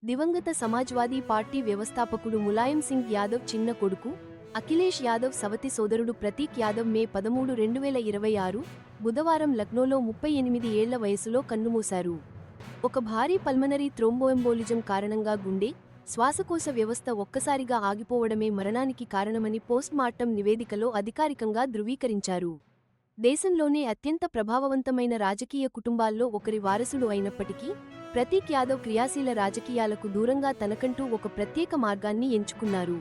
దివంగత సమాజ్వాదీ పార్టీ వ్యవస్థాపకుడు ములాయం సింగ్ యాదవ్ చిన్న కొడుకు అఖిలేష్ యాదవ్ సవతి సోదరుడు ప్రతీక్ యాదవ్ మే 13, 2026 బుధవారం లక్నోలో 38 ఏళ్ల వయసులో కన్నుమూశారు. ఒక భారీ పల్మనరీ థ్రోంబోఎంబోలిజం కారణంగా గుండె, శ్వాసకోశ వ్యవస్థ ఒక్కసారిగా ఆగిపోవడమే మరణానికి కారణమని పోస్ట్మార్టం నివేదికలో అధికారికంగా ధృవీకరించారు. దేశంలోనే అత్యంత ప్రభావవంతమైన రాజకీయ కుటుంబాల్లో ఒకరి వారసుడు అయినప్పటికీ ప్రతీక్ యాదవ్ క్రియాశీల రాజకీయాలకు దూరంగా తనకంటూ ఒక ప్రత్యేక మార్గాన్ని ఎంచుకున్నారు.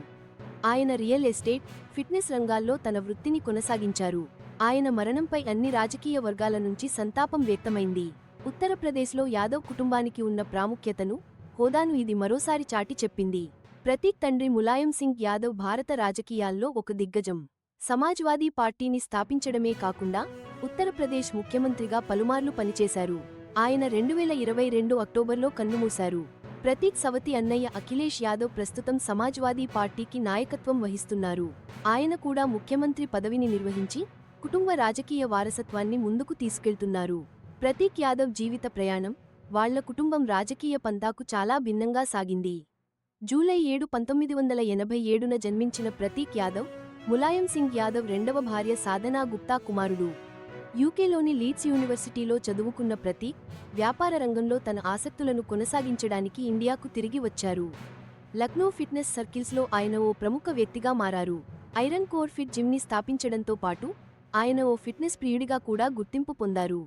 ఆయన రియల్ ఎస్టేట్, ఫిట్నెస్ రంగాల్లో తన వృత్తిని కొనసాగించారు. ఆయన మరణంపై అన్ని రాజకీయ వర్గాల నుంచి సంతాపం వ్యక్తమైంది. ఉత్తరప్రదేశ్లో యాదవ్ కుటుంబానికి ఉన్న ప్రాముఖ్యతను, హోదాను ఇది మరోసారి చాటి చెప్పింది. ప్రతీక్ తండ్రి ములాయం సింగ్ యాదవ్ భారత రాజకీయాల్లో ఒక దిగ్గజం. సమాజ్వాదీ పార్టీని స్థాపించడమే కాకుండా ఉత్తరప్రదేశ్ ముఖ్యమంత్రిగా పలుమార్లు పనిచేశారు. ఆయన 2022 అక్టోబర్లో కన్నుమూశారు. ప్రతీక్ సవతి అన్నయ్య అఖిలేష్ యాదవ్ ప్రస్తుతం సమాజ్వాదీ పార్టీకి నాయకత్వం వహిస్తున్నారు. ఆయన కూడా ముఖ్యమంత్రి పదవిని నిర్వహించి కుటుంబ రాజకీయ వారసత్వాన్ని ముందుకు తీసుకెళ్తున్నారు. ప్రతీక్ యాదవ్ జీవిత ప్రయాణం, వాళ్ల కుటుంబం రాజకీయ పంథాకు చాలా భిన్నంగా సాగింది. జూలై 7, 1987న జన్మించిన ప్రతీక్ యాదవ్, ములాయం సింగ్ యాదవ్ రెండవ భార్య సాధనా గుప్తా కుమారుడు. యూకేలోని లీడ్స్ యూనివర్సిటీలో చదువుకున్న ప్రతీక్, వ్యాపార రంగంలో తన ఆసక్తులను కొనసాగించడానికి ఇండియాకు తిరిగి వచ్చారు. లక్నో ఫిట్నెస్ సర్కిల్స్లో ఆయన ఓ ప్రముఖ వ్యక్తిగా మారారు. ఐరన్ కోర్ ఫిట్ జిమ్ని స్థాపించడంతో పాటు ఆయన ఓ ఫిట్నెస్ ప్రియుడిగా కూడా గుర్తింపు పొందారు.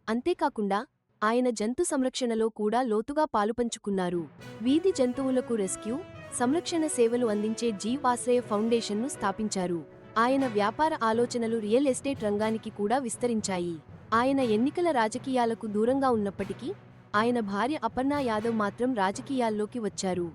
అంతేకాకుండా ఆయన జంతు సంరక్షణలో కూడా లోతుగా పాలుపంచుకున్నారు. వీధి జంతువులకు రెస్క్యూ, సంరక్షణ సేవలు అందించే జీవ్ ఆశ్రయ ఫౌండేషన్ను స్థాపించారు. ఆయన వ్యాపార ఆలోచనలు రియల్ ఎస్టేట్ రంగానికి కూడా విస్తరించాయి. ఆయన ఎన్నికల రాజకీయాలకు దూరంగా ఉన్నప్పటికీ ఆయన భార్య అపర్ణ యాదవ్ మాత్రం రాజకీయాల్లోకి వచ్చారు.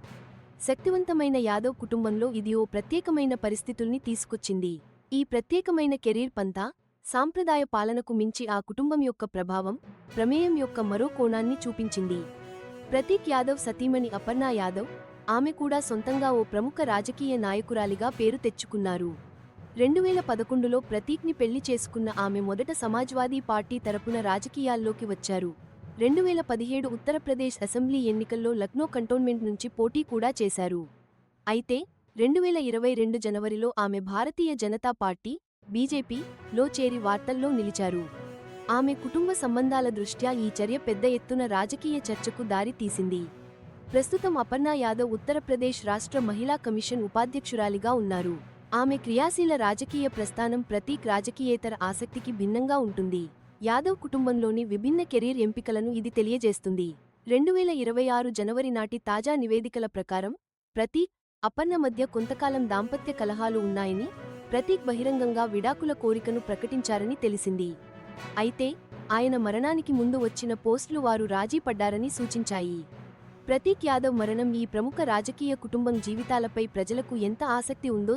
శక్తివంతమైన యాదవ్ కుటుంబంలో ఇది ఓ ప్రత్యేకమైన పరిస్థితుల్ని తీసుకొచ్చింది. ఈ ప్రత్యేకమైన కెరీర్ పంథా, సాంప్రదాయ పాలనకు మించి ఆ కుటుంబం యొక్క ప్రభావం, ప్రమేయం యొక్క మరో కోణాన్ని చూపించింది. ప్రతీక్ యాదవ్ సతీమణి అపర్ణ యాదవ్, ఆమె కూడా సొంతంగా ఓ ప్రముఖ రాజకీయ నాయకురాలిగా పేరు తెచ్చుకున్నారు. 2011లో ప్రతీక్ని పెళ్లి చేసుకున్న ఆమె మొదట సమాజ్వాదీ పార్టీ తరపున రాజకీయాల్లోకి వచ్చారు. 2017 ఉత్తరప్రదేశ్ అసెంబ్లీ ఎన్నికల్లో లక్నో కంటోన్మెంట్ నుంచి పోటీ కూడా చేశారు. అయితే 2022 జనవరిలో ఆమె భారతీయ జనతా పార్టీ బీజేపీలో చేరి వార్తల్లో నిలిచారు. ఆమె కుటుంబ సంబంధాల దృష్ట్యా ఈ చర్య పెద్ద ఎత్తున రాజకీయ చర్చకు దారి తీసింది. ప్రస్తుతం అపర్ణ యాదవ్ ఉత్తరప్రదేశ్ రాష్ట్ర మహిళా కమిషన్ ఉపాధ్యక్షురాలిగా ఉన్నారు. ఆమె క్రియాశీల రాజకీయ ప్రస్థానం ప్రతీక్ రాజకీయేతర ఆసక్తికి భిన్నంగా ఉంటుంది. యాదవ్ కుటుంబంలోని విభిన్న కెరీర్ ఎంపికలను ఇది తెలియజేస్తుంది. 2026 జనవరి నాటి తాజా నివేదికల ప్రకారం ప్రతీక్, అపర్ణ మధ్య కొంతకాలం దాంపత్య కలహాలు ఉన్నాయని, ప్రతీక్ బహిరంగంగా విడాకుల కోరికను ప్రకటించారని తెలిసింది. అయితే ఆయన మరణానికి ముందు వచ్చిన పోస్టులు వారు రాజీ పడ్డారని సూచించాయి. ప్రతీక్ యాదవ్ మరణం ఈ ప్రముఖ రాజకీయ కుటుంబం జీవితాలపై ప్రజలకు ఎంత ఆసక్తి ఉందో